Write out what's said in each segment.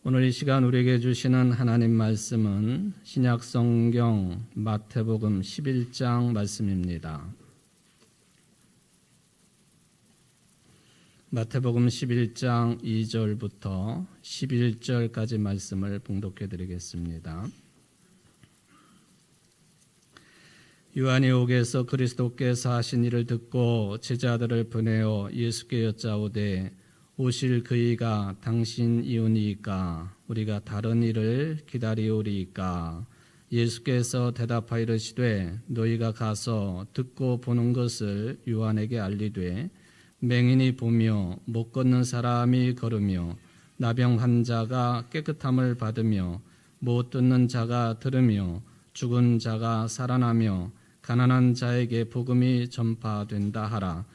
오늘 이 시간 우리에게 주시는 하나님 말씀은 신약 성경 마태복음 11장 말씀입니다. 마태복음 11장 2절부터 11절까지 말씀을 봉독해 드리겠습니다. 요한이 옥에서 그리스도께서 하신 일을 듣고 제자들을 보내어 예수께 여짜오되 오실 그이가 당신 이오니이까 우리가 다른 일을 기다리오리이까. 예수께서 대답하여 이르시되 너희가 가서 듣고 보는 것을 요한에게 알리되 맹인이 보며 못 걷는 사람이 걸으며 나병 환자가 깨끗함을 받으며 못 듣는 자가 들으며 죽은 자가 살아나며 가난한 자에게 복음이 전파된다 하라.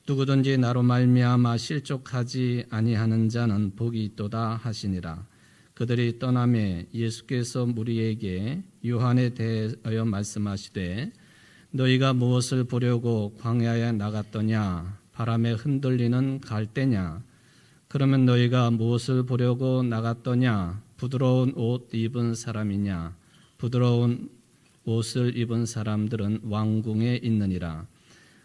누구든지 나로 말미암아 실족하지 아니하는 자는 복이 있도다 하시니라. 그들이 떠나매 예수께서 무리에게 요한에 대하여 말씀하시되 너희가 무엇을 보려고 광야에 나갔더냐? 바람에 흔들리는 갈대냐? 그러면 너희가 무엇을 보려고 나갔더냐? 부드러운 옷 입은 사람이냐? 부드러운 옷을 입은 사람들은 왕궁에 있느니라.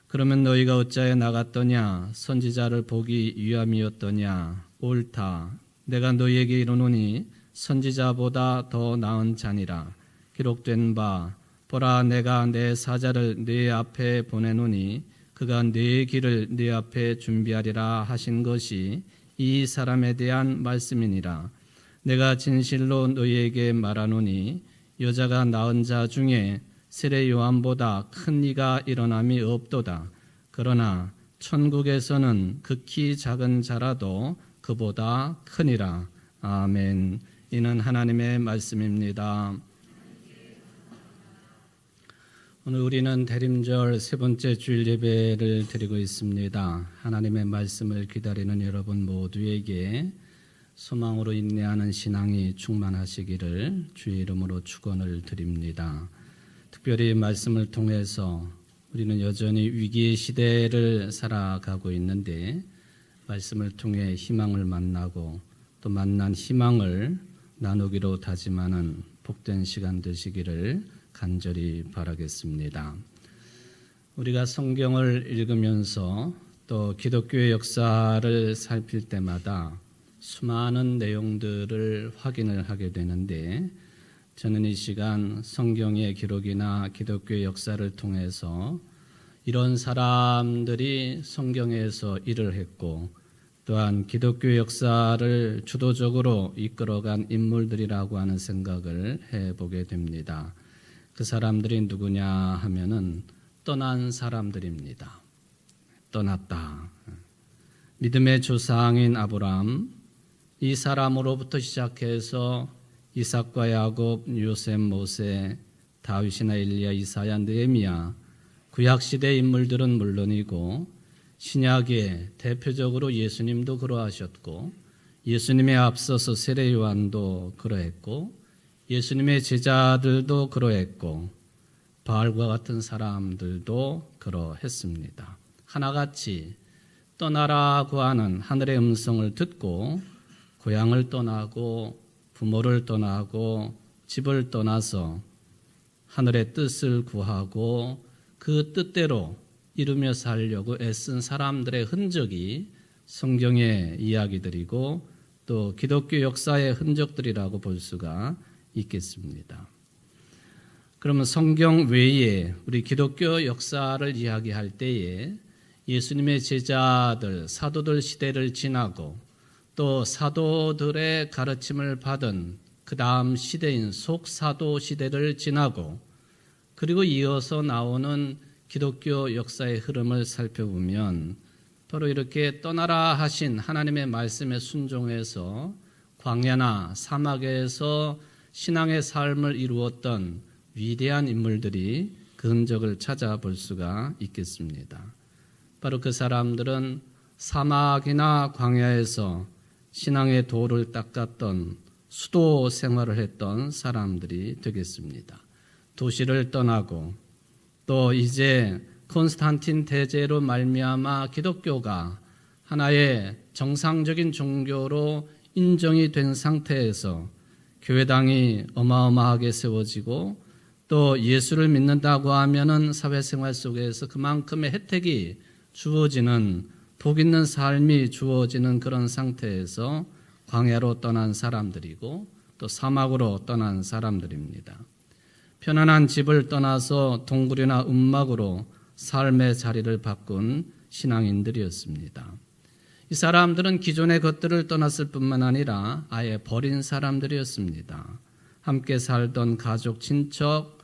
그러면 너희가 어찌하여 나갔더냐? 선지자를 보기 위함이었더냐? 옳다. 내가 너희에게 이르노니 선지자보다 더 나은 자니라. 기록된 바 보라 내가 내 사자를 네 앞에 보내노니 그가 네 길을 네 앞에 준비하리라 하신 것이 이 사람에 대한 말씀이니라. 내가 진실로 너희에게 말하노니 여자가 낳은 자 중에 세례 요한보다 큰 이가 일어남이 없도다. 그러나 천국에서는 극히 작은 자라도 그보다 크니라. 아멘. 이는 하나님의 말씀입니다. 오늘 우리는 대림절 세 번째 주일 예배를 드리고 있습니다. 하나님의 말씀을 기다리는 여러분 모두에게 소망으로 인내하는 신앙이 충만하시기를 주의 이름으로 축원을 드립니다. 특별히 말씀을 통해서 우리는 여전히 위기의 시대를 살아가고 있는데 말씀을 통해 희망을 만나고 또 만난 희망을 나누기로 다짐하는 복된 시간 되시기를 간절히 바라겠습니다. 우리가 성경을 읽으면서 또 기독교의 역사를 살필 때마다 수많은 내용들을 확인을 하게 되는데 저는 이 시간 성경의 기록이나 기독교의 역사를 통해서 이런 사람들이 성경에서 일을 했고 또한 기독교의 역사를 주도적으로 이끌어간 인물들이라고 하는 생각을 해보게 됩니다. 그 사람들이 누구냐 하면은 떠난 사람들입니다. 떠났다. 믿음의 조상인 아브라함, 이 사람으로부터 시작해서 이삭과 야곱, 요셉, 모세, 다윗이나 엘리야, 이사야, 느헤미야, 구약시대 인물들은 물론이고 신약에 대표적으로 예수님도 그러하셨고 예수님에 앞서서 세례 요한도 그러했고 예수님의 제자들도 그러했고 바알과 같은 사람들도 그러했습니다. 하나같이 떠나라고 하는 하늘의 음성을 듣고 고향을 떠나고 부모를 떠나고 집을 떠나서 하늘의 뜻을 구하고 그 뜻대로 이루며 살려고 애쓴 사람들의 흔적이 성경의 이야기들이고 또 기독교 역사의 흔적들이라고 볼 수가 있겠습니다. 그러면 성경 외에 우리 기독교 역사를 이야기할 때에 예수님의 제자들, 사도들 시대를 지나고 또 사도들의 가르침을 받은 그 다음 시대인 속사도 시대를 지나고 그리고 이어서 나오는 기독교 역사의 흐름을 살펴보면 바로 이렇게 떠나라 하신 하나님의 말씀에 순종해서 광야나 사막에서 신앙의 삶을 이루었던 위대한 인물들이 그 흔적을 찾아볼 수가 있겠습니다. 바로 그 사람들은 사막이나 광야에서 신앙의 도를 닦았던 수도 생활을 했던 사람들이 되겠습니다. 도시를 떠나고 또 이제 콘스탄틴 대제로 말미암아 기독교가 하나의 정상적인 종교로 인정이 된 상태에서 교회당이 어마어마하게 세워지고 또 예수를 믿는다고 하면은 사회생활 속에서 그만큼의 혜택이 주어지는 복 있는 삶이 주어지는 그런 상태에서 광야로 떠난 사람들이고 또 사막으로 떠난 사람들입니다. 편안한 집을 떠나서 동굴이나 움막으로 삶의 자리를 바꾼 신앙인들이었습니다. 이 사람들은 기존의 것들을 떠났을 뿐만 아니라 아예 버린 사람들이었습니다. 함께 살던 가족, 친척,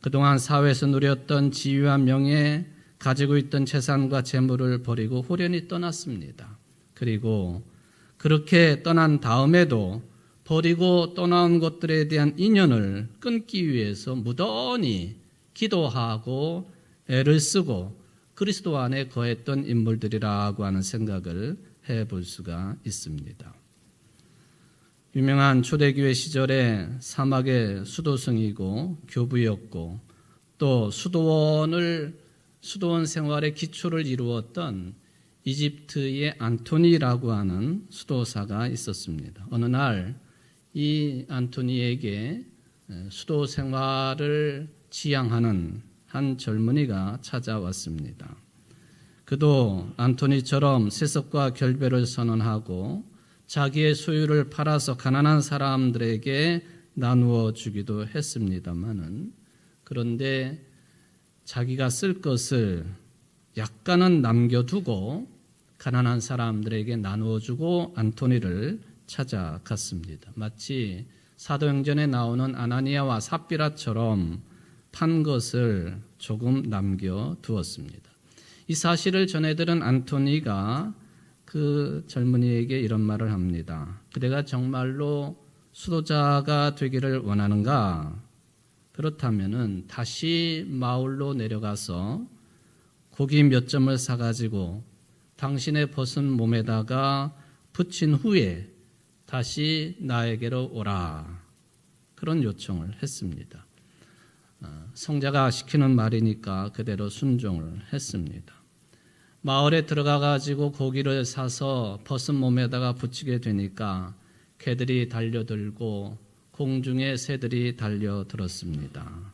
그동안 사회에서 누렸던 지위와 명예, 가지고 있던 재산과 재물을 버리고 홀연히 떠났습니다. 그리고 그렇게 떠난 다음에도 버리고 떠나온 것들에 대한 인연을 끊기 위해서 무던히 기도하고 애를 쓰고 그리스도 안에 거했던 인물들이라고 하는 생각을 해볼 수가 있습니다. 유명한 초대교회 시절에 사막의 수도승이고 교부였고 또 수도원 생활의 기초를 이루었던 이집트의 안토니라고 하는 수도사가 있었습니다. 어느 날 이 안토니에게 수도 생활을 지향하는 한 젊은이가 찾아왔습니다. 그도 안토니처럼 세속과 결별을 선언하고 자기의 소유를 팔아서 가난한 사람들에게 나누어 주기도 했습니다마는 그런데 자기가 쓸 것을 약간은 남겨두고 가난한 사람들에게 나누어 주고 안토니를 찾아갔습니다. 마치 사도행전에 나오는 아나니아와 삽비라처럼 판 것을 조금 남겨두었습니다. 이 사실을 전해들은 안토니가 그 젊은이에게 이런 말을 합니다. 그대가 정말로 수도자가 되기를 원하는가? 그렇다면은 다시 마을로 내려가서 고기 몇 점을 사가지고 당신의 벗은 몸에다가 붙인 후에 다시 나에게로 오라. 그런 요청을 했습니다. 성자가 시키는 말이니까 그대로 순종을 했습니다. 마을에 들어가 가지고 고기를 사서 벗은 몸에다가 붙이게 되니까 개들이 달려들고 공중에 새들이 달려들었습니다.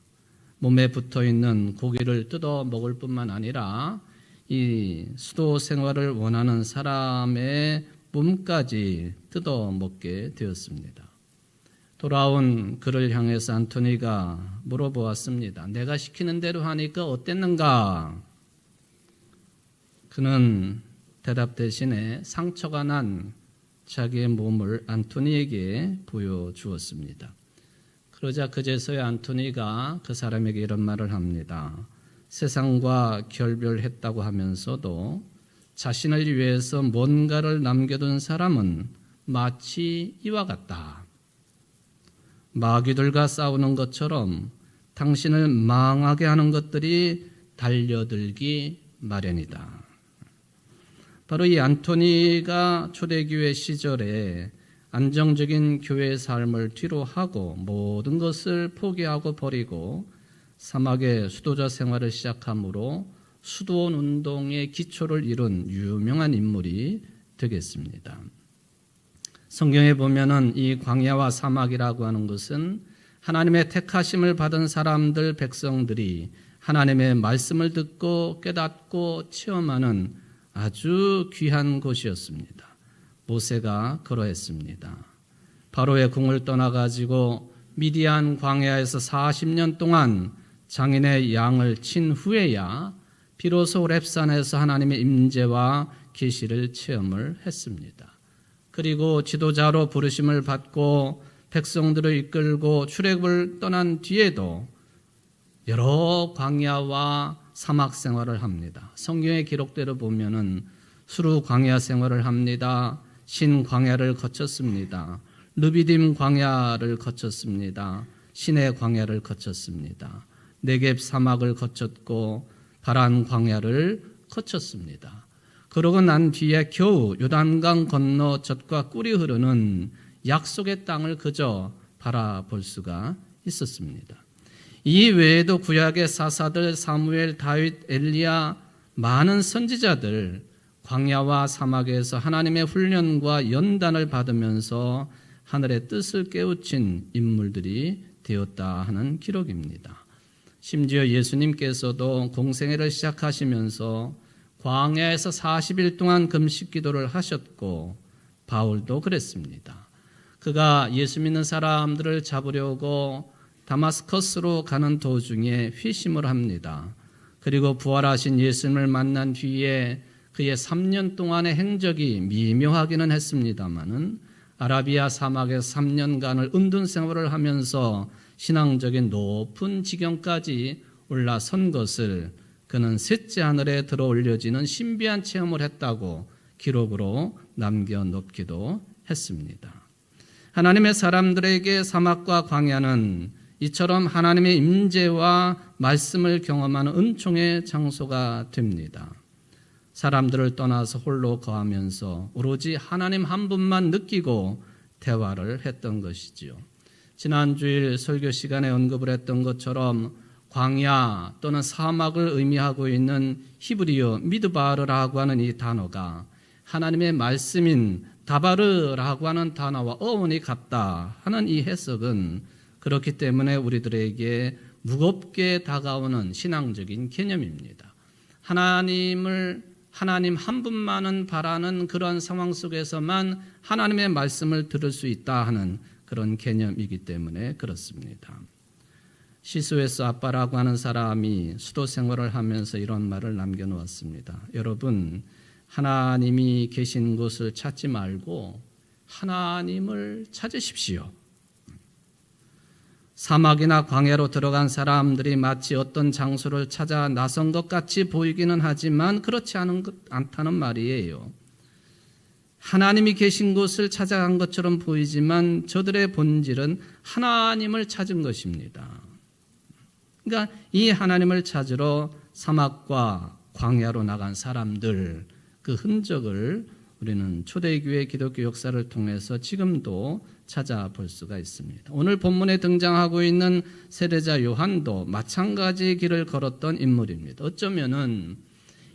몸에 붙어있는 고기를 뜯어 먹을 뿐만 아니라 이 수도 생활을 원하는 사람의 몸까지 뜯어 먹게 되었습니다. 돌아온 그를 향해서 안토니가 물어보았습니다. 내가 시키는 대로 하니까 어땠는가? 그는 대답 대신에 상처가 난 자기의 몸을 안토니에게 보여주었습니다. 그러자 그제서야 안토니가 그 사람에게 이런 말을 합니다. 세상과 결별했다고 하면서도 자신을 위해서 뭔가를 남겨둔 사람은 마치 이와 같다. 마귀들과 싸우는 것처럼 당신을 망하게 하는 것들이 달려들기 마련이다. 바로 이 안토니가 초대교회 시절에 안정적인 교회 삶을 뒤로 하고 모든 것을 포기하고 버리고 사막의 수도자 생활을 시작함으로 수도원 운동의 기초를 이룬 유명한 인물이 되겠습니다. 성경에 보면은 이 광야와 사막이라고 하는 것은 하나님의 택하심을 받은 사람들, 백성들이 하나님의 말씀을 듣고 깨닫고 체험하는 아주 귀한 곳이었습니다. 모세가 그러했습니다. 바로의 궁을 떠나가지고 미디안 광야에서 40년 동안 장인의 양을 친 후에야 비로소 렙산에서 하나님의 임재와 계시를 체험을 했습니다. 그리고 지도자로 부르심을 받고 백성들을 이끌고 출애굽을 떠난 뒤에도 여러 광야와 사막 생활을 합니다. 성경의 기록대로 보면은 수루 광야 생활을 합니다. 신 광야를 거쳤습니다. 르비딤 광야를 거쳤습니다. 신의 광야를 거쳤습니다. 네겝 사막을 거쳤고 바란 광야를 거쳤습니다. 그러고 난 뒤에 겨우 요단강 건너 젖과 꿀이 흐르는 약속의 땅을 그저 바라볼 수가 있었습니다. 이 외에도 구약의 사사들 사무엘, 다윗, 엘리야 많은 선지자들 광야와 사막에서 하나님의 훈련과 연단을 받으면서 하늘의 뜻을 깨우친 인물들이 되었다 하는 기록입니다. 심지어 예수님께서도 공생애를 시작하시면서 광야에서 40일 동안 금식 기도를 하셨고 바울도 그랬습니다. 그가 예수 믿는 사람들을 잡으려고 다마스커스로 가는 도중에 회심을 합니다. 그리고 부활하신 예수님을 만난 뒤에 그의 3년 동안의 행적이 미묘하기는 했습니다마는 아라비아 사막에서 3년간을 은둔 생활을 하면서 신앙적인 높은 지경까지 올라선 것을 그는 셋째 하늘에 들어 올려지는 신비한 체험을 했다고 기록으로 남겨놓기도 했습니다. 하나님의 사람들에게 사막과 광야는 이처럼 하나님의 임재와 말씀을 경험하는 은총의 장소가 됩니다. 사람들을 떠나서 홀로 거하면서 오로지 하나님 한 분만 느끼고 대화를 했던 것이지요. 지난 주일 설교 시간에 언급을 했던 것처럼 광야 또는 사막을 의미하고 있는 히브리어 미드바르라고 하는 이 단어가 하나님의 말씀인 다바르라고 하는 단어와 어원이 같다 하는 이 해석은 그렇기 때문에 우리들에게 무겁게 다가오는 신앙적인 개념입니다. 하나님 한 분만은 바라는 그런 상황 속에서만 하나님의 말씀을 들을 수 있다 하는 그런 개념이기 때문에 그렇습니다. 시스웨스 아빠라고 하는 사람이 수도 생활을 하면서 이런 말을 남겨놓았습니다. 여러분, 하나님이 계신 곳을 찾지 말고 하나님을 찾으십시오. 사막이나 광야로 들어간 사람들이 마치 어떤 장소를 찾아 나선 것 같이 보이기는 하지만 그렇지 않다는 말이에요. 하나님이 계신 곳을 찾아간 것처럼 보이지만 저들의 본질은 하나님을 찾은 것입니다. 그러니까 이 하나님을 찾으러 사막과 광야로 나간 사람들, 그 흔적을 우리는 초대교회 기독교 역사를 통해서 지금도 찾아볼 수가 있습니다. 오늘 본문에 등장하고 있는 세례자 요한도 마찬가지의 길을 걸었던 인물입니다. 어쩌면은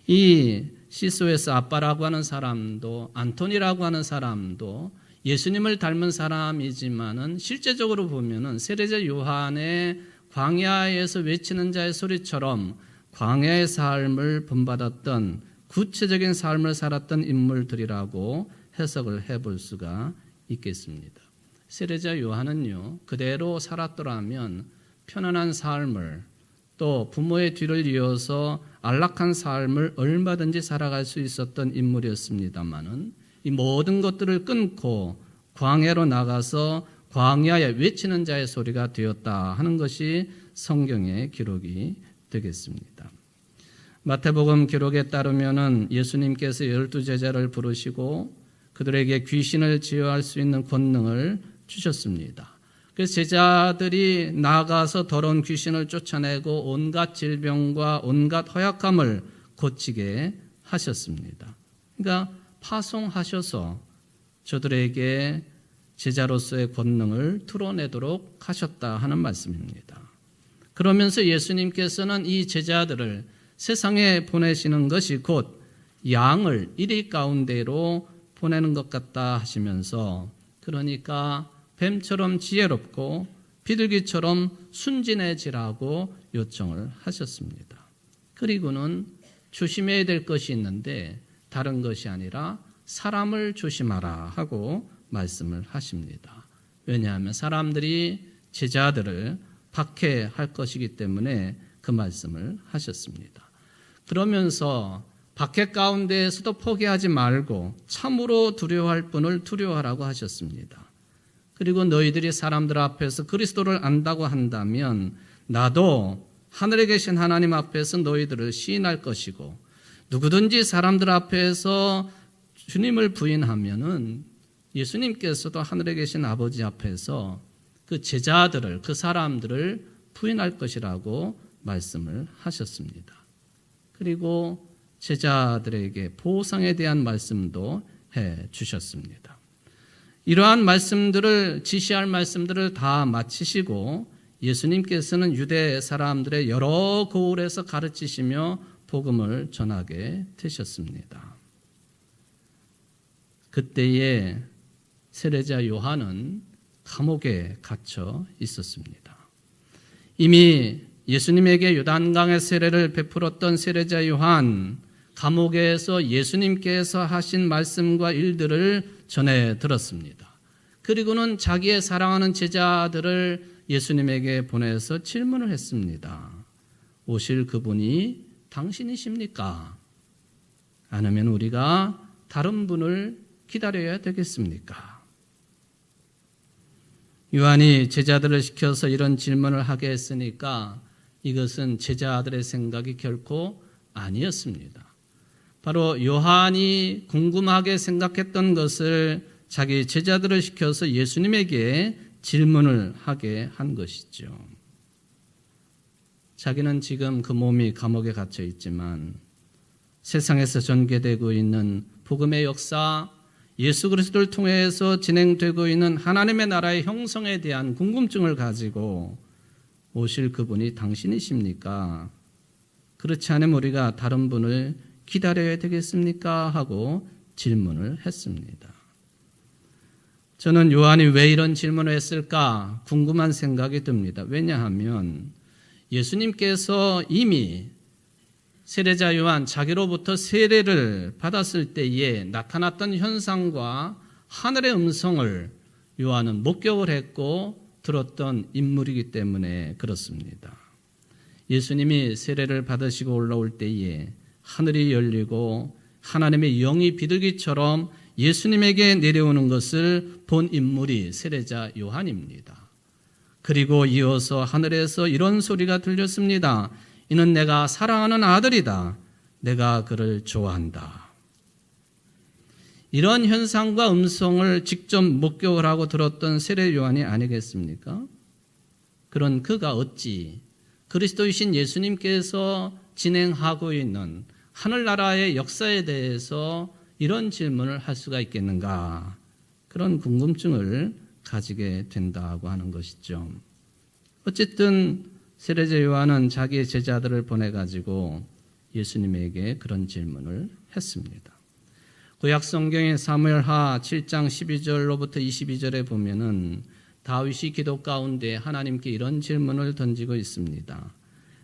이 시스웨스 아빠라고 하는 사람도 안토니라고 하는 사람도 예수님을 닮은 사람이지만은 실제적으로 보면은 세례자 요한의 광야에서 외치는 자의 소리처럼 광야의 삶을 본받았던 구체적인 삶을 살았던 인물들이라고 해석을 해볼 수가 있겠습니다. 세례자 요한은요, 그대로 살았더라면 편안한 삶을 또 부모의 뒤를 이어서 안락한 삶을 얼마든지 살아갈 수 있었던 인물이었습니다마는 이 모든 것들을 끊고 광야로 나가서 광야에 외치는 자의 소리가 되었다 하는 것이 성경의 기록이 되겠습니다. 마태복음 기록에 따르면은 예수님께서 12제자를 부르시고 그들에게 귀신을 제어할 수 있는 권능을 주셨습니다. 그래서 제자들이 나가서 더러운 귀신을 쫓아내고 온갖 질병과 온갖 허약함을 고치게 하셨습니다. 그러니까 파송하셔서 저들에게 제자로서의 권능을 드러내도록 하셨다 하는 말씀입니다. 그러면서 예수님께서는 이 제자들을 세상에 보내시는 것이 곧 양을 이리 가운데로 보내는 것 같다 하시면서 그러니까 뱀처럼 지혜롭고 비둘기처럼 순진해지라고 요청을 하셨습니다. 그리고는 조심해야 될 것이 있는데 다른 것이 아니라 사람을 조심하라 하고 말씀을 하십니다. 왜냐하면 사람들이 제자들을 박해할 것이기 때문에 그 말씀을 하셨습니다. 그러면서 박해 가운데에서도 포기하지 말고 참으로 두려워할 분을 두려워하라고 하셨습니다. 그리고 너희들이 사람들 앞에서 그리스도를 안다고 한다면 나도 하늘에 계신 하나님 앞에서 너희들을 시인할 것이고 누구든지 사람들 앞에서 주님을 부인하면은 예수님께서도 하늘에 계신 아버지 앞에서 그 제자들을, 그 사람들을 부인할 것이라고 말씀을 하셨습니다. 그리고 제자들에게 보상에 대한 말씀도 해 주셨습니다. 이러한 말씀들을, 지시할 말씀들을 다 마치시고 예수님께서는 유대 사람들의 여러 고을에서 가르치시며 복음을 전하게 되셨습니다. 그때에 세례자 요한은 감옥에 갇혀 있었습니다. 이미 예수님에게 요단강의 세례를 베풀었던 세례자 요한, 감옥에서 예수님께서 하신 말씀과 일들을 전해 들었습니다. 그리고는 자기의 사랑하는 제자들을 예수님에게 보내서 질문을 했습니다. 오실 그분이 당신이십니까? 아니면 우리가 다른 분을 기다려야 되겠습니까? 요한이 제자들을 시켜서 이런 질문을 하게 했으니까 이것은 제자들의 생각이 결코 아니었습니다. 바로 요한이 궁금하게 생각했던 것을 자기 제자들을 시켜서 예수님에게 질문을 하게 한 것이죠. 자기는 지금 그 몸이 감옥에 갇혀 있지만 세상에서 전개되고 있는 복음의 역사, 예수 그리스도를 통해서 진행되고 있는 하나님의 나라의 형성에 대한 궁금증을 가지고 오실 그분이 당신이십니까? 그렇지 않으면 우리가 다른 분을 기다려야 되겠습니까? 하고 질문을 했습니다. 저는 요한이 왜 이런 질문을 했을까 궁금한 생각이 듭니다. 왜냐하면 예수님께서 이미 세례자 요한 자기로부터 세례를 받았을 때에 나타났던 현상과 하늘의 음성을 요한은 목격을 했고 들었던 인물이기 때문에 그렇습니다. 예수님이 세례를 받으시고 올라올 때에 하늘이 열리고 하나님의 영이 비둘기처럼 예수님에게 내려오는 것을 본 인물이 세례자 요한입니다. 그리고 이어서 하늘에서 이런 소리가 들렸습니다. 이는 내가 사랑하는 아들이다. 내가 그를 좋아한다. 이런 현상과 음성을 직접 목격을 하고 들었던 세례 요한이 아니겠습니까? 그런 그가 어찌 그리스도이신 예수님께서 진행하고 있는 하늘나라의 역사에 대해서 이런 질문을 할 수가 있겠는가? 그런 궁금증을 가지게 된다고 하는 것이죠. 어쨌든 세례자 요한은 자기의 제자들을 보내가지고 예수님에게 그런 질문을 했습니다. 구약 성경의 사무엘하 7장 12절로부터 22절에 보면은 다윗이 기도 가운데 하나님께 이런 질문을 던지고 있습니다.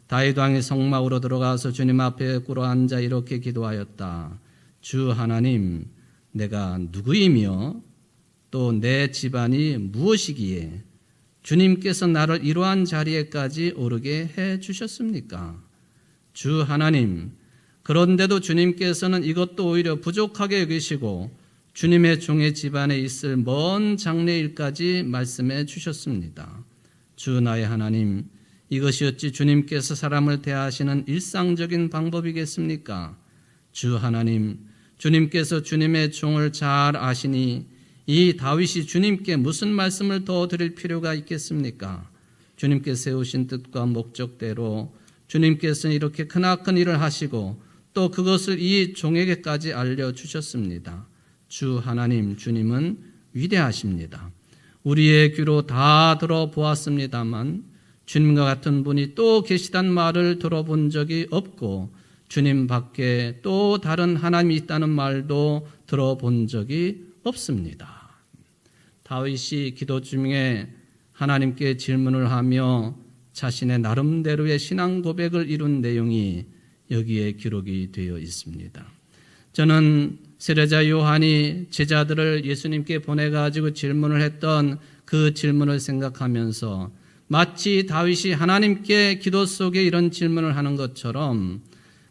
다윗 왕이 성막으로 들어가서 주님 앞에 꿇어 앉아 이렇게 기도하였다. 주 하나님, 내가 누구이며 또 내 집안이 무엇이기에 주님께서 나를 이러한 자리에까지 오르게 해 주셨습니까? 주 하나님, 그런데도 주님께서는 이것도 오히려 부족하게 여기시고 주님의 종의 집안에 있을 먼 장래일까지 말씀해 주셨습니다. 주 나의 하나님, 이것이 어찌 주님께서 사람을 대하시는 일상적인 방법이겠습니까? 주 하나님, 주님께서 주님의 종을 잘 아시니 이 다윗이 주님께 무슨 말씀을 더 드릴 필요가 있겠습니까? 주님께 세우신 뜻과 목적대로 주님께서는 이렇게 크나큰 일을 하시고 또 그것을 이 종에게까지 알려주셨습니다. 주 하나님, 주님은 위대하십니다. 우리의 귀로 다 들어보았습니다만 주님과 같은 분이 또 계시단 말을 들어본 적이 없고 주님 밖에 또 다른 하나님이 있다는 말도 들어본 적이 없습니다. 다윗이 기도 중에 하나님께 질문을 하며 자신의 나름대로의 신앙 고백을 이룬 내용이 여기에 기록이 되어 있습니다. 저는 세례자 요한이 제자들을 예수님께 보내가지고 질문을 했던 그 질문을 생각하면서 마치 다윗이 하나님께 기도 속에 이런 질문을 하는 것처럼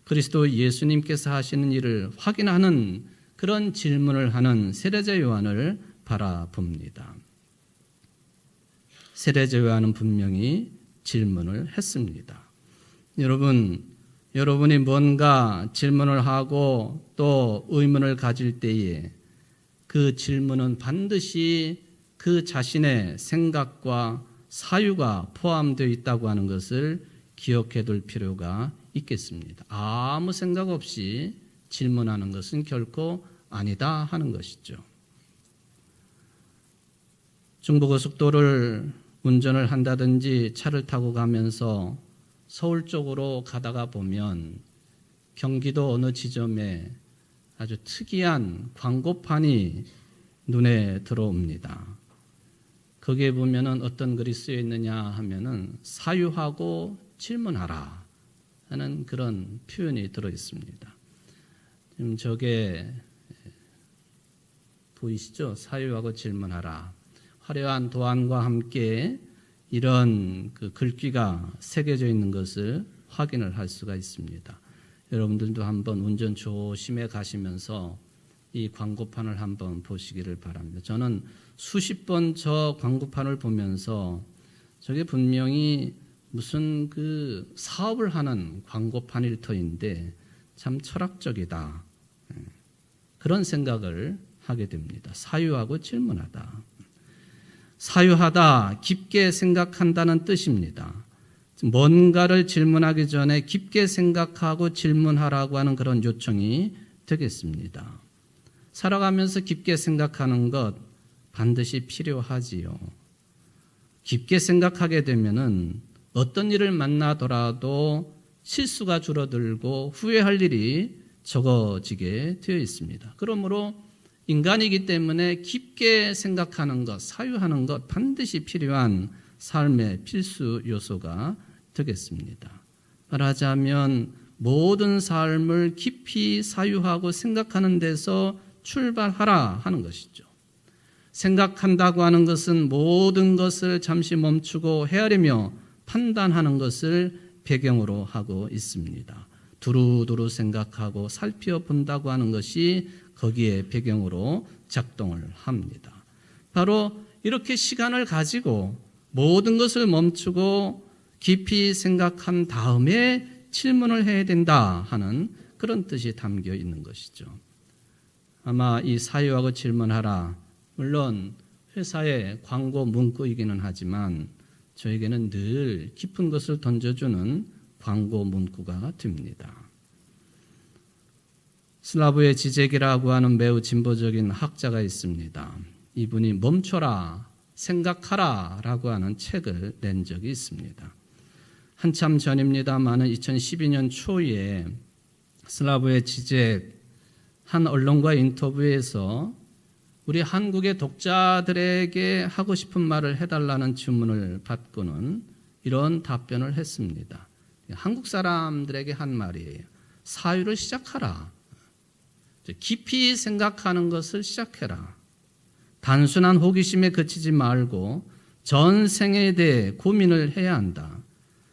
그리스도 예수님께서 하시는 일을 확인하는 그런 질문을 하는 세례자 요한을 바라봅니다. 세례자 요한은 분명히 질문을 했습니다. 여러분이 뭔가 질문을 하고 또 의문을 가질 때에 그 질문은 반드시 그 자신의 생각과 사유가 포함되어 있다고 하는 것을 기억해 둘 필요가 있겠습니다. 아무 생각 없이 질문하는 것은 결코 아니다 하는 것이죠. 중부고속도로를 운전을 한다든지 차를 타고 가면서 서울 쪽으로 가다가 보면 경기도 어느 지점에 아주 특이한 광고판이 눈에 들어옵니다. 거기에 보면은 어떤 글이 쓰여 있느냐 하면은 사유하고 질문하라 하는 그런 표현이 들어 있습니다. 지금 저게 보이시죠? 사유하고 질문하라. 화려한 도안과 함께 이런 그 글귀가 새겨져 있는 것을 확인을 할 수가 있습니다. 여러분들도 한번 운전 조심해 가시면서 이 광고판을 한번 보시기를 바랍니다. 저는 수십 번 저 광고판을 보면서 저게 분명히 무슨 그 사업을 하는 광고판일 터인데 참 철학적이다. 그런 생각을 하게 됩니다. 사유하고 질문하다. 사유하다, 깊게 생각한다는 뜻입니다. 뭔가를 질문하기 전에 깊게 생각하고 질문하라고 하는 그런 요청이 되겠습니다. 살아가면서 깊게 생각하는 것 반드시 필요하지요. 깊게 생각하게 되면은 어떤 일을 만나더라도 실수가 줄어들고 후회할 일이 적어지게 되어 있습니다. 그러므로 인간이기 때문에 깊게 생각하는 것, 사유하는 것 반드시 필요한 삶의 필수 요소가 되겠습니다. 말하자면 모든 삶을 깊이 사유하고 생각하는 데서 출발하라 하는 것이죠. 생각한다고 하는 것은 모든 것을 잠시 멈추고 헤아리며 판단하는 것을 배경으로 하고 있습니다. 두루두루 생각하고 살펴본다고 하는 것이 거기에 배경으로 작동을 합니다. 바로 이렇게 시간을 가지고 모든 것을 멈추고 깊이 생각한 다음에 질문을 해야 된다 하는 그런 뜻이 담겨 있는 것이죠. 아마 이 사유하고 질문하라, 물론 회사의 광고 문구이기는 하지만 저에게는 늘 깊은 것을 던져주는 광고 문구가 됩니다. 슬라브의 지제기라고 하는 매우 진보적인 학자가 있습니다. 이분이 멈춰라, 생각하라 라고 하는 책을 낸 적이 있습니다. 한참 전입니다마는 2012년 초에 슬라브의 지제 한 언론과 인터뷰에서 우리 한국의 독자들에게 하고 싶은 말을 해달라는 주문을 받고는 이런 답변을 했습니다. 한국 사람들에게 한 말이에요. 사유를 시작하라. 깊이 생각하는 것을 시작해라. 단순한 호기심에 그치지 말고 전생에 대해 고민을 해야 한다.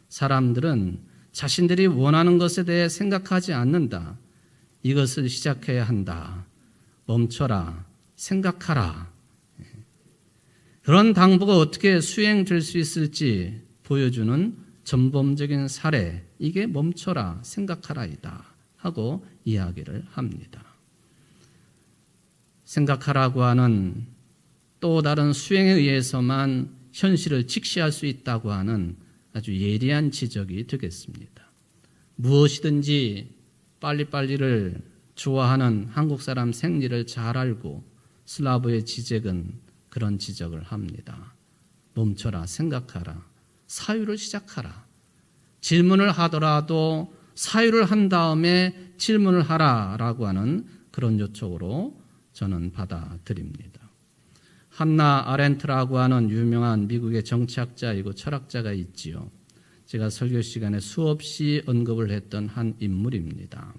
사람들은 자신들이 원하는 것에 대해 생각하지 않는다. 이것을 시작해야 한다. 멈춰라. 생각하라. 그런 당부가 어떻게 수행될 수 있을지 보여주는 전범적인 사례, 이게 멈춰라, 생각하라이다 하고 이야기를 합니다. 생각하라고 하는 또 다른 수행에 의해서만 현실을 직시할 수 있다고 하는 아주 예리한 지적이 되겠습니다. 무엇이든지 빨리빨리를 좋아하는 한국 사람 생리를 잘 알고 슬라브의 지적은 그런 지적을 합니다. 멈춰라, 생각하라, 사유를 시작하라. 질문을 하더라도 사유를 한 다음에 질문을 하라라고 하는 그런 요청으로 저는 받아들입니다. 한나 아렌트라고 하는 유명한 미국의 정치학자이고 철학자가 있지요. 제가 설교 시간에 수없이 언급을 했던 한 인물입니다.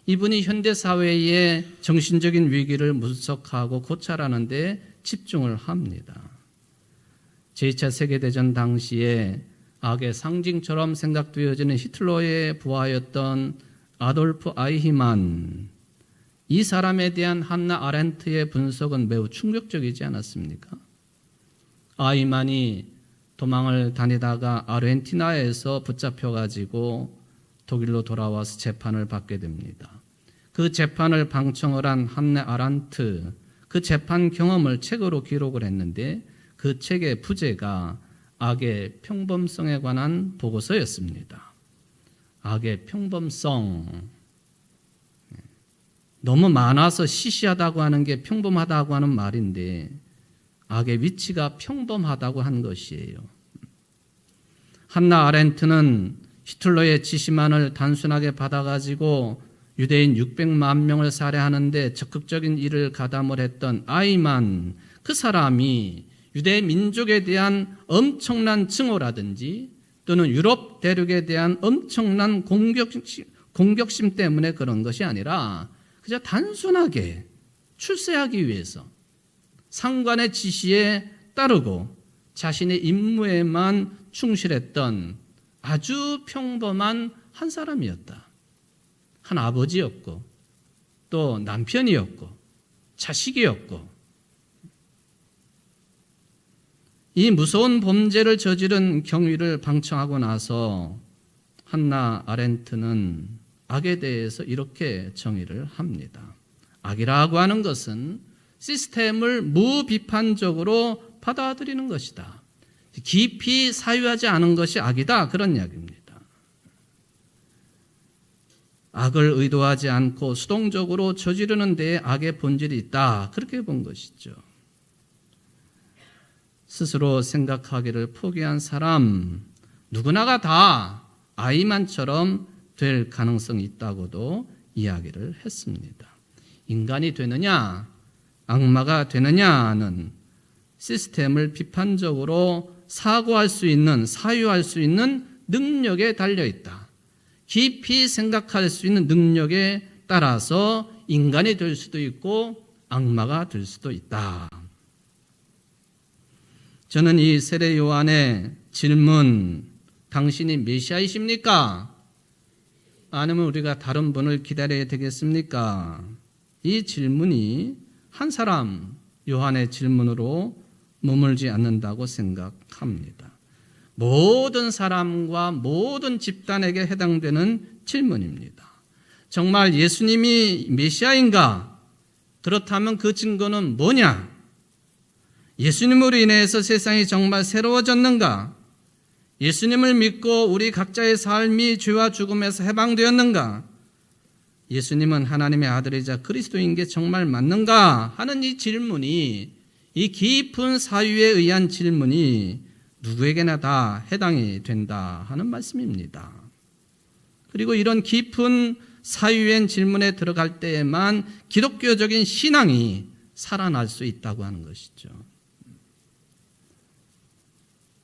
이분이 현대사회의 정신적인 위기를 분석하고 고찰하는 데 집중을 합니다. 제2차 세계대전 당시에 악의 상징처럼 생각되어지는 히틀러의 부하였던 아돌프 아이히만, 이 사람에 대한 한나 아렌트의 분석은 매우 충격적이지 않았습니까? 아이히만이 도망을 다니다가 아르헨티나에서 붙잡혀가지고 독일로 돌아와서 재판을 받게 됩니다. 그 재판을 방청을 한 한나 아렌트, 그 재판 경험을 책으로 기록을 했는데 그 책의 부제가 악의 평범성에 관한 보고서였습니다. 악의 평범성, 너무 많아서 시시하다고 하는 게 평범하다고 하는 말인데 악의 위치가 평범하다고 한 것이에요. 한나 아렌트는 히틀러의 지시만을 단순하게 받아가지고 유대인 600만 명을 살해하는데 적극적인 일을 가담을 했던 아이만, 그 사람이 유대 민족에 대한 엄청난 증오라든지 또는 유럽 대륙에 대한 엄청난 공격심 때문에 그런 것이 아니라 그저 단순하게 출세하기 위해서 상관의 지시에 따르고 자신의 임무에만 충실했던 아주 평범한 한 사람이었다. 한 아버지였고 또 남편이었고 자식이었고, 이 무서운 범죄를 저지른 경위를 방청하고 나서 한나 아렌트는 악에 대해서 이렇게 정의를 합니다. 악이라고 하는 것은 시스템을 무비판적으로 받아들이는 것이다. 깊이 사유하지 않은 것이 악이다. 그런 이야기입니다. 악을 의도하지 않고 수동적으로 저지르는 데에 악의 본질이 있다. 그렇게 본 것이죠. 스스로 생각하기를 포기한 사람, 누구나가 다 아이만처럼 될 가능성이 있다고도 이야기를 했습니다. 인간이 되느냐, 악마가 되느냐는 시스템을 비판적으로 사고할 수 있는, 사유할 수 있는 능력에 달려있다. 깊이 생각할 수 있는 능력에 따라서 인간이 될 수도 있고 악마가 될 수도 있다. 저는 이 세례 요한의 질문, 당신이 메시아이십니까? 아니면 우리가 다른 분을 기다려야 되겠습니까? 이 질문이 한 사람 요한의 질문으로 머물지 않는다고 생각합니다. 모든 사람과 모든 집단에게 해당되는 질문입니다. 정말 예수님이 메시아인가? 그렇다면 그 증거는 뭐냐? 예수님으로 인해서 세상이 정말 새로워졌는가? 예수님을 믿고 우리 각자의 삶이 죄와 죽음에서 해방되었는가? 예수님은 하나님의 아들이자 그리스도인 게 정말 맞는가? 하는 이 질문이, 이 깊은 사유에 의한 질문이 누구에게나 다 해당이 된다 하는 말씀입니다. 그리고 이런 깊은 사유엔 질문에 들어갈 때에만 기독교적인 신앙이 살아날 수 있다고 하는 것이죠.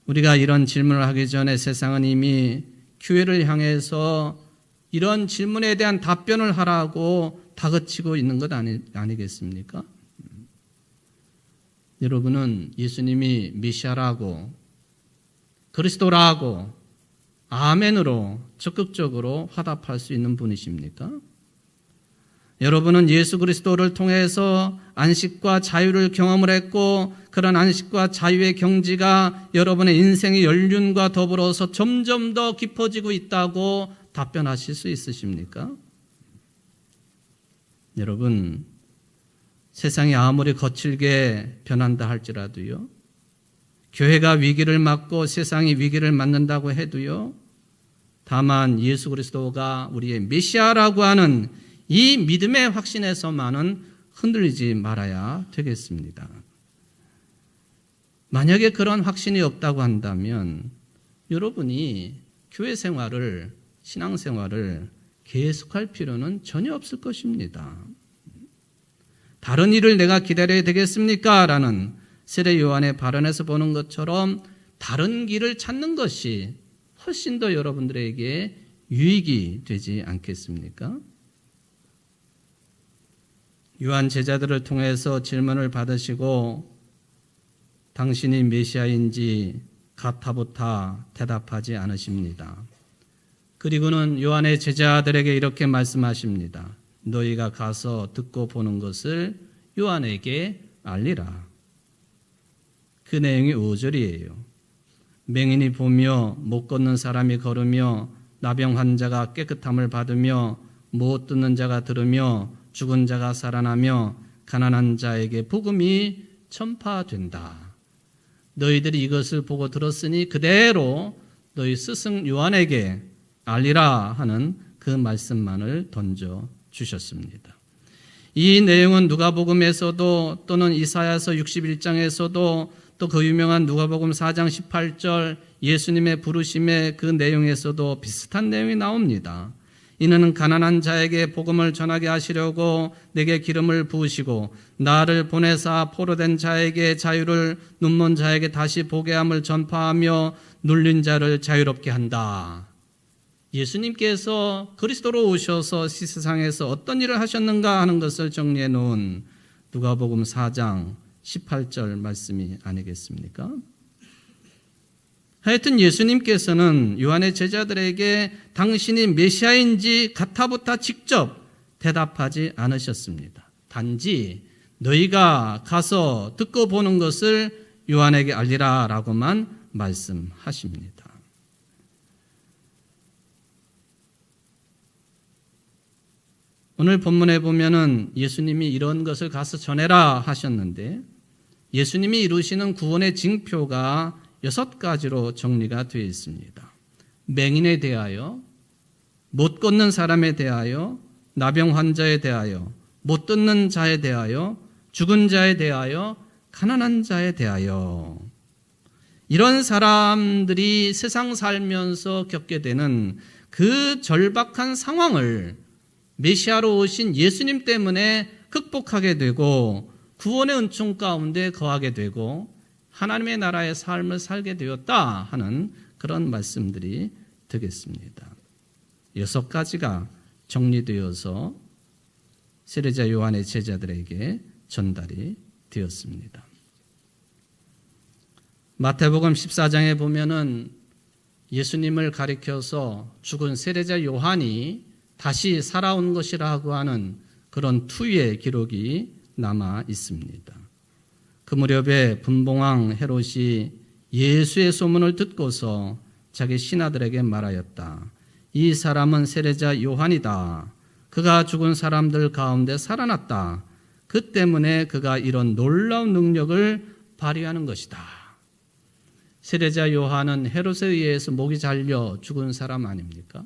우리가 이런 질문을 하기 전에 세상은 이미 교회를 향해서 이런 질문에 대한 답변을 하라고 다그치고 있는 것 아니겠습니까? 여러분은 예수님이 메시아라고, 그리스도라고 아멘으로 적극적으로 화답할 수 있는 분이십니까? 여러분은 예수 그리스도를 통해서 안식과 자유를 경험을 했고, 그런 안식과 자유의 경지가 여러분의 인생의 연륜과 더불어서 점점 더 깊어지고 있다고 답변하실 수 있으십니까? 여러분, 세상이 아무리 거칠게 변한다 할지라도요, 교회가 위기를 맞고 세상이 위기를 맞는다고 해도요, 다만 예수 그리스도가 우리의 메시아라고 하는 이 믿음의 확신에서만은 흔들리지 말아야 되겠습니다. 만약에 그런 확신이 없다고 한다면 여러분이 교회 생활을, 신앙생활을 계속할 필요는 전혀 없을 것입니다. 다른 일을 내가 기다려야 되겠습니까? 라는 세례 요한의 발언에서 보는 것처럼 다른 길을 찾는 것이 훨씬 더 여러분들에게 유익이 되지 않겠습니까? 요한 제자들을 통해서 질문을 받으시고 당신이 메시아인지 가타부타 대답하지 않으십니다. 그리고는 요한의 제자들에게 이렇게 말씀하십니다. 너희가 가서 듣고 보는 것을 요한에게 알리라. 그 내용이 5절이에요. 맹인이 보며 못 걷는 사람이 걸으며 나병 환자가 깨끗함을 받으며 못 듣는 자가 들으며 죽은 자가 살아나며 가난한 자에게 복음이 전파된다. 너희들이 이것을 보고 들었으니 그대로 너희 스승 요한에게 알리라 하는 그 말씀만을 던져 주셨습니다. 이 내용은 누가복음에서도 또는 이사야서 61장에서도 또 그 유명한 누가복음 4장 18절 예수님의 부르심의 그 내용에서도 비슷한 내용이 나옵니다. 이는 가난한 자에게 복음을 전하게 하시려고 내게 기름을 부으시고 나를 보내사 포로된 자에게 자유를, 눈먼 자에게 다시 보게 함을 전파하며 눌린 자를 자유롭게 한다. 예수님께서 그리스도로 오셔서 이 세상에서 어떤 일을 하셨는가 하는 것을 정리해 놓은 누가복음 4장 18절 말씀이 아니겠습니까? 하여튼 예수님께서는 요한의 제자들에게 당신이 메시아인지 가타부타 직접 대답하지 않으셨습니다. 단지 너희가 가서 듣고 보는 것을 요한에게 알리라 라고만 말씀하십니다. 오늘 본문에 보면은 예수님이 이런 것을 가서 전해라 하셨는데 예수님이 이루시는 구원의 징표가 6가지로 정리가 되어 있습니다. 맹인에 대하여, 못 걷는 사람에 대하여, 나병 환자에 대하여, 못 듣는 자에 대하여, 죽은 자에 대하여, 가난한 자에 대하여. 이런 사람들이 세상 살면서 겪게 되는 그 절박한 상황을 메시아로 오신 예수님 때문에 극복하게 되고 구원의 은총 가운데 거하게 되고 하나님의 나라의 삶을 살게 되었다 하는 그런 말씀들이 되겠습니다. 6가지가 정리되어서 세례자 요한의 제자들에게 전달이 되었습니다. 마태복음 14장에 보면은 예수님을 가리켜서 죽은 세례자 요한이 다시 살아온 것이라고 하는 그런 투의 기록이 남아 있습니다. 그 무렵에 분봉왕 헤롯이 예수의 소문을 듣고서 자기 신하들에게 말하였다. 이 사람은 세례자 요한이다. 그가 죽은 사람들 가운데 살아났다. 그 때문에 그가 이런 놀라운 능력을 발휘하는 것이다. 세례자 요한은 헤롯에 의해서 목이 잘려 죽은 사람 아닙니까?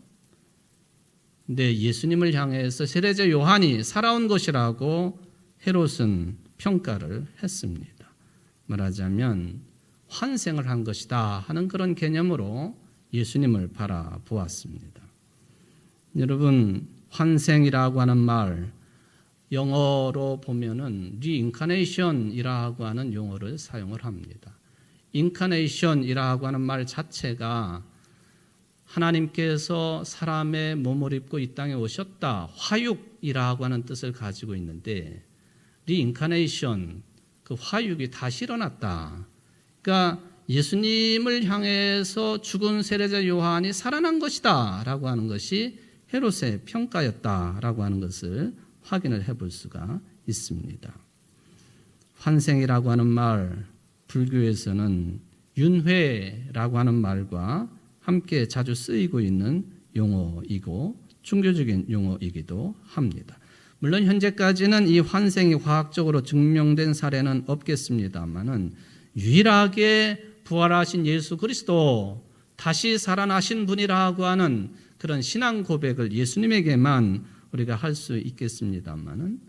근데 예수님을 향해서 세례자 요한이 살아온 것이라고 헤롯은 평가를 했습니다. 말하자면 환생을 한 것이다 하는 그런 개념으로 예수님을 바라보았습니다. 여러분, 환생이라고 하는 말, 영어로 보면은 reincarnation이라고 하는 용어를 사용을 합니다. incarnation이라고 하는 말 자체가 하나님께서 사람의 몸을 입고 이 땅에 오셨다, 화육이라고 하는 뜻을 가지고 있는데 reincarnation, 그 화육이 다시 일어났다. 그러니까 예수님을 향해서 죽은 세례자 요한이 살아난 것이다 라고 하는 것이 헤롯의 평가였다라고 하는 것을 확인을 해볼 수가 있습니다. 환생이라고 하는 말, 불교에서는 윤회라고 하는 말과 함께 자주 쓰이고 있는 용어이고 종교적인 용어이기도 합니다. 물론 현재까지는 이 환생이 과학적으로 증명된 사례는 없겠습니다만은 유일하게 부활하신 예수 그리스도, 다시 살아나신 분이라고 하는 그런 신앙 고백을 예수님에게만 우리가 할 수 있겠습니다만은,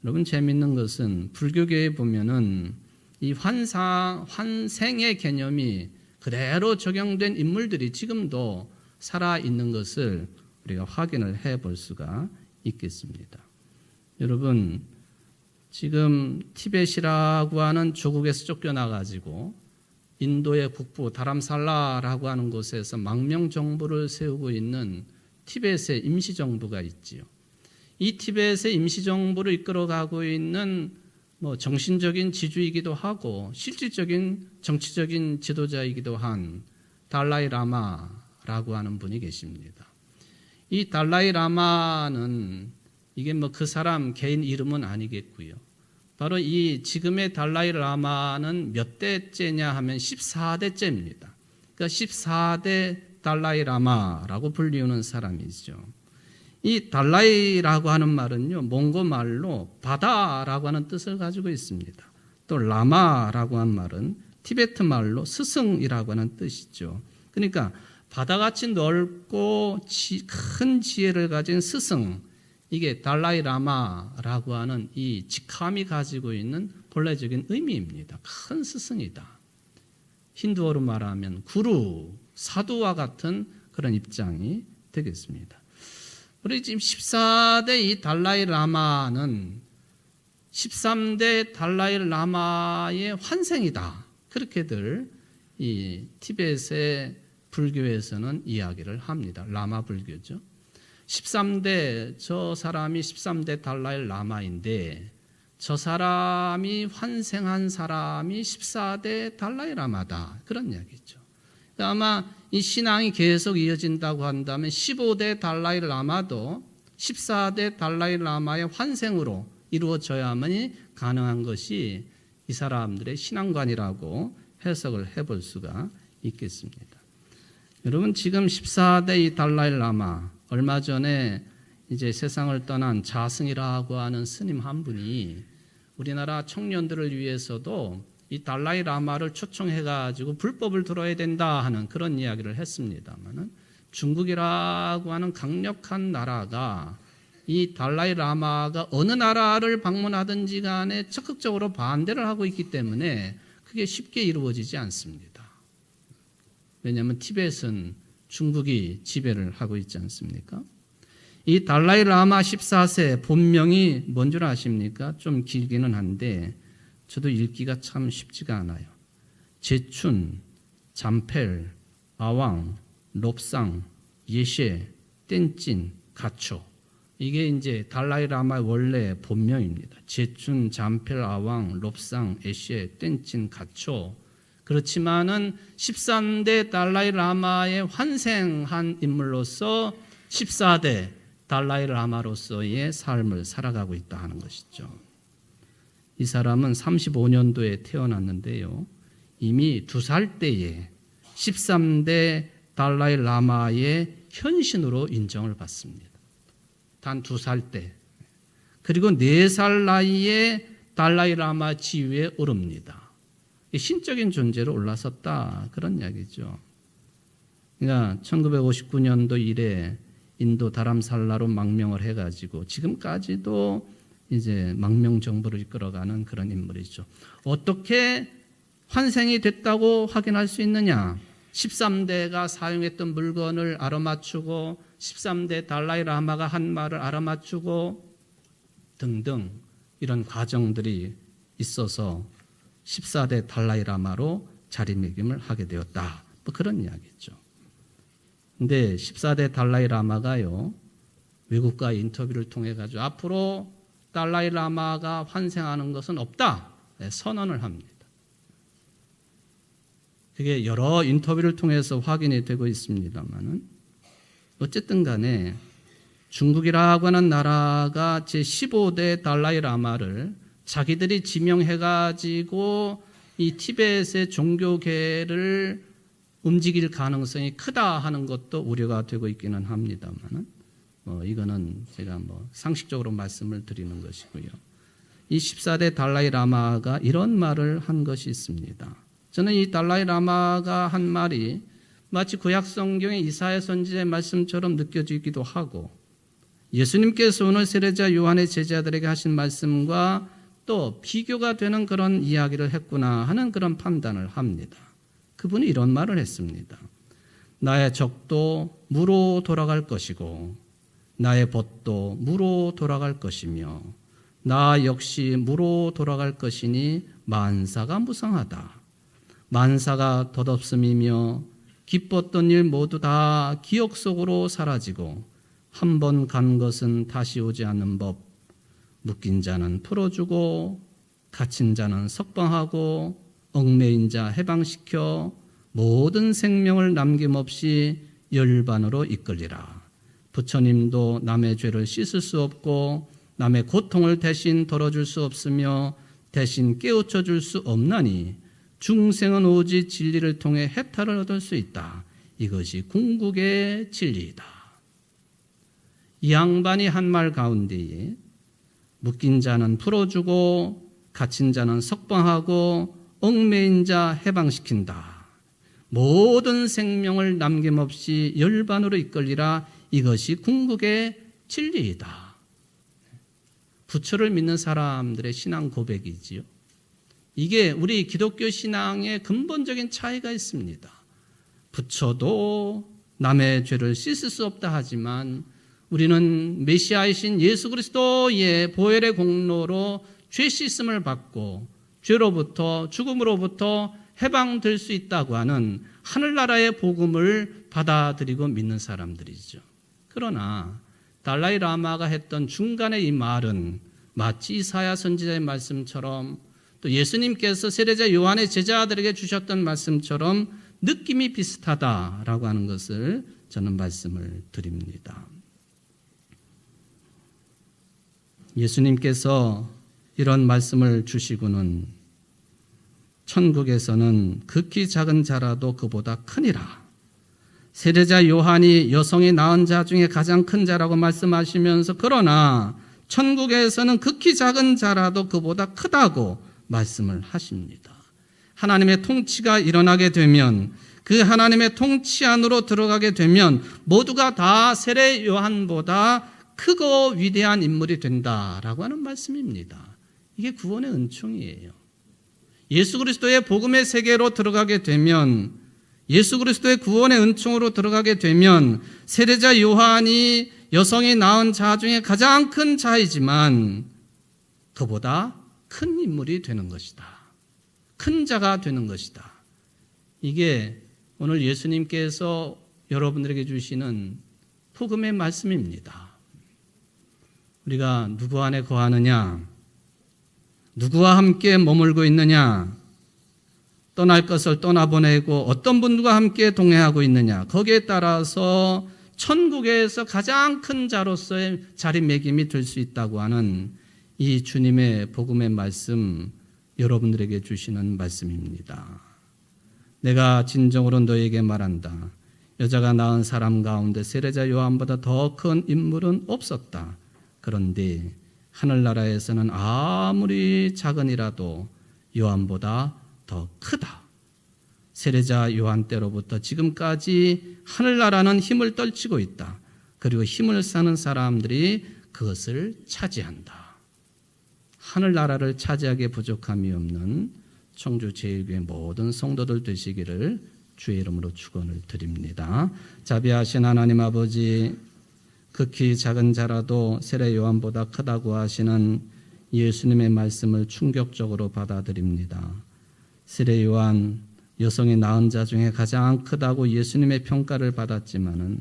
여러분 재미있는 것은 불교계에 보면은 이 환생의 개념이 그대로 적용된 인물들이 지금도 살아 있는 것을 우리가 확인을 해볼 수가 있겠습니다. 여러분, 지금 티벳이라고 하는 조국에서 쫓겨나가지고 인도의 북부 다람살라라고 하는 곳에서 망명 정부를 세우고 있는 티벳의 임시정부가 있지요. 이 티벳의 임시정부를 이끌어가고 있는 정신적인 지주이기도 하고 실질적인 정치적인 지도자이기도 한 달라이 라마라고 하는 분이 계십니다. 이 달라이 라마는 이게 그 사람 개인 이름은 아니겠고요. 바로 이 지금의 달라이 라마는 몇 대째냐 하면 14대째입니다. 그러니까 14대 달라이 라마라고 불리우는 사람이죠. 이 달라이라고 하는 말은요, 몽고 말로 바다라고 하는 뜻을 가지고 있습니다. 또 라마라고 하는 말은 티베트 말로 스승이라고 하는 뜻이죠. 그러니까 바다같이 넓고 큰 지혜를 가진 스승, 이게 달라이 라마라고 하는 이 직함이 가지고 있는 본래적인 의미입니다. 큰 스승이다. 힌두어로 말하면 구루, 사두와 같은 그런 입장이 되겠습니다. 우리 지금 14대 이 달라이 라마는 13대 달라이 라마의 환생이다. 그렇게들 이 티벳의 불교에서는 이야기를 합니다. 라마 불교죠. 13대 저 사람이 13대 달라이 라마인데 저 사람이 환생한 사람이 14대 달라이 라마다. 그런 이야기죠. 아마 이 신앙이 계속 이어진다고 한다면 15대 달라이 라마도 14대 달라이 라마의 환생으로 이루어져야만이 가능한 것이 이 사람들의 신앙관이라고 해석을 해볼 수가 있겠습니다. 여러분 지금 14대 이 달라이 라마 얼마 전에 이제 세상을 떠난 자승이라고 하는 스님 한 분이 우리나라 청년들을 위해서도 이 달라이 라마를 초청해가지고 불법을 들어야 된다 하는 그런 이야기를 했습니다만은 중국이라고 하는 강력한 나라가 이 달라이 라마가 어느 나라를 방문하든지 간에 적극적으로 반대를 하고 있기 때문에 그게 쉽게 이루어지지 않습니다. 왜냐하면 티벳은 중국이 지배를 하고 있지 않습니까? 이 달라이 라마 14세 본명이 뭔 줄 아십니까? 좀 길기는 한데 저도 읽기가 참 쉽지가 않아요. 제춘, 잠펠, 아왕, 롭상, 예셰, 땐찐, 가초. 이게 이제 달라이 라마의 원래 본명입니다. 제춘, 잠펠, 아왕, 롭상, 예셰, 땐찐, 가초. 그렇지만은 13대 달라이 라마의 환생한 인물로서 14대 달라이 라마로서의 삶을 살아가고 있다 하는 것이죠. 이 사람은 35년도에 태어났는데요. 이미 2살 때에 13대 달라이 라마의 현신으로 인정을 받습니다. 단 2살 때. 그리고 4살 나이에 달라이 라마 지위에 오릅니다. 신적인 존재로 올라섰다. 그런 이야기죠. 그러니까 1959년도 이래 인도 다람살라로 망명을 해가지고 지금까지도 이제 망명 정부를 이끌어가는 그런 인물이죠. 어떻게 환생이 됐다고 확인할 수 있느냐? 13대가 사용했던 물건을 알아맞추고 13대 달라이 라마가 한 말을 알아맞추고 등등 이런 과정들이 있어서 14대 달라이 라마로 자리매김을 하게 되었다. 뭐 그런 이야기죠. 근데 14대 달라이 라마가요, 외국과 인터뷰를 통해 가지고 앞으로 달라이 라마가 환생하는 것은 없다. 선언을 합니다. 그게 여러 인터뷰를 통해서 확인이 되고 있습니다만은 어쨌든 간에 중국이라고 하는 나라가 제15대 달라이 라마를 자기들이 지명해가지고 이 티벳의 종교계를 움직일 가능성이 크다 하는 것도 우려가 되고 있기는 합니다만은 이거는 제가 상식적으로 말씀을 드리는 것이고요. 이 14대 달라이 라마가 이런 말을 한 것이 있습니다. 저는 이 달라이 라마가 한 말이 마치 구약 성경의 이사야 선지자의 말씀처럼 느껴지기도 하고 예수님께서 오늘 세례자 요한의 제자들에게 하신 말씀과 또 비교가 되는 그런 이야기를 했구나 하는 그런 판단을 합니다. 그분이 이런 말을 했습니다. 나의 적도 무로 돌아갈 것이고 나의 벗도 무로 돌아갈 것이며 나 역시 무로 돌아갈 것이니 만사가 무상하다. 만사가 덧없음이며 기뻤던 일 모두 다 기억 속으로 사라지고 한 번 간 것은 다시 오지 않는 법. 묶인 자는 풀어주고 갇힌 자는 석방하고 얽매인 자 해방시켜 모든 생명을 남김없이 열반으로 이끌리라. 부처님도 남의 죄를 씻을 수 없고 남의 고통을 대신 덜어줄 수 없으며 대신 깨우쳐 줄 수 없나니 중생은 오직 진리를 통해 해탈을 얻을 수 있다. 이것이 궁극의 진리이다. 이 양반이 한 말 가운데에 묶인 자는 풀어주고 갇힌 자는 석방하고 얽매인 자 해방시킨다. 모든 생명을 남김없이 열반으로 이끌리라. 이것이 궁극의 진리이다. 부처를 믿는 사람들의 신앙 고백이지요. 이게 우리 기독교 신앙의 근본적인 차이가 있습니다. 부처도 남의 죄를 씻을 수 없다 하지만 우리는 메시아이신 예수 그리스도의 보혈의 공로로 죄 씻음을 받고 죄로부터 죽음으로부터 해방될 수 있다고 하는 하늘나라의 복음을 받아들이고 믿는 사람들이죠. 그러나 달라이 라마가 했던 중간의 이 말은 마치 이사야 선지자의 말씀처럼 또 예수님께서 세례자 요한의 제자들에게 주셨던 말씀처럼 느낌이 비슷하다라고 하는 것을 저는 말씀을 드립니다. 예수님께서 이런 말씀을 주시고는 천국에서는 극히 작은 자라도 그보다 크니라. 세례자 요한이 여성이 낳은 자 중에 가장 큰 자라고 말씀하시면서 그러나 천국에서는 극히 작은 자라도 그보다 크다고 말씀을 하십니다. 하나님의 통치가 일어나게 되면 그 하나님의 통치 안으로 들어가게 되면 모두가 다 세례 요한보다 크고 위대한 인물이 된다라고 하는 말씀입니다. 이게 구원의 은총이에요. 예수 그리스도의 복음의 세계로 들어가게 되면 예수 그리스도의 구원의 은총으로 들어가게 되면 세례자 요한이 여성이 낳은 자 중에 가장 큰 자이지만 그보다 큰 인물이 되는 것이다. 큰 자가 되는 것이다. 이게 오늘 예수님께서 여러분들에게 주시는 복음의 말씀입니다. 우리가 누구 안에 거하느냐? 누구와 함께 머물고 있느냐? 떠날 것을 떠나보내고 어떤 분과 함께 동행하고 있느냐? 거기에 따라서 천국에서 가장 큰 자로서의 자리매김이 될 수 있다고 하는 이 주님의 복음의 말씀, 여러분들에게 주시는 말씀입니다. 내가 진정으로 너에게 말한다. 여자가 낳은 사람 가운데 세례자 요한보다 더 큰 인물은 없었다. 그런데 하늘나라에서는 아무리 작은이라도 요한보다 더 크다. 세례자 요한 때로부터 지금까지 하늘나라는 힘을 떨치고 있다. 그리고 힘을 쌓는 사람들이 그것을 차지한다. 하늘나라를 차지하기에 부족함이 없는 청주 제1교회 모든 성도들 되시기를 주의 이름으로 축원을 드립니다. 자비하신 하나님 아버지, 극히 작은 자라도 세례 요한보다 크다고 하시는 예수님의 말씀을 충격적으로 받아들입니다. 세례 요한 여성이 낳은 자 중에 가장 크다고 예수님의 평가를 받았지만은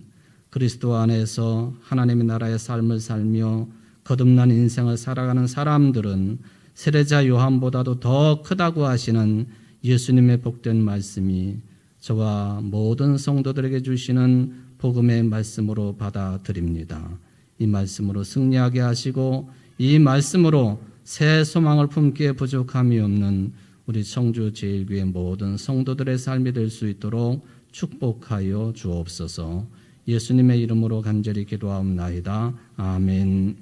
그리스도 안에서 하나님의 나라의 삶을 살며 거듭난 인생을 살아가는 사람들은 세례자 요한보다도 더 크다고 하시는 예수님의 복된 말씀이 저와 모든 성도들에게 주시는 복음의 말씀으로 받아들입니다. 이 말씀으로 승리하게 하시고 이 말씀으로 새 소망을 품기에 부족함이 없는 우리 청주 제1교회 모든 성도들의 삶이 될 수 있도록 축복하여 주옵소서. 예수님의 이름으로 간절히 기도하옵나이다. 아멘.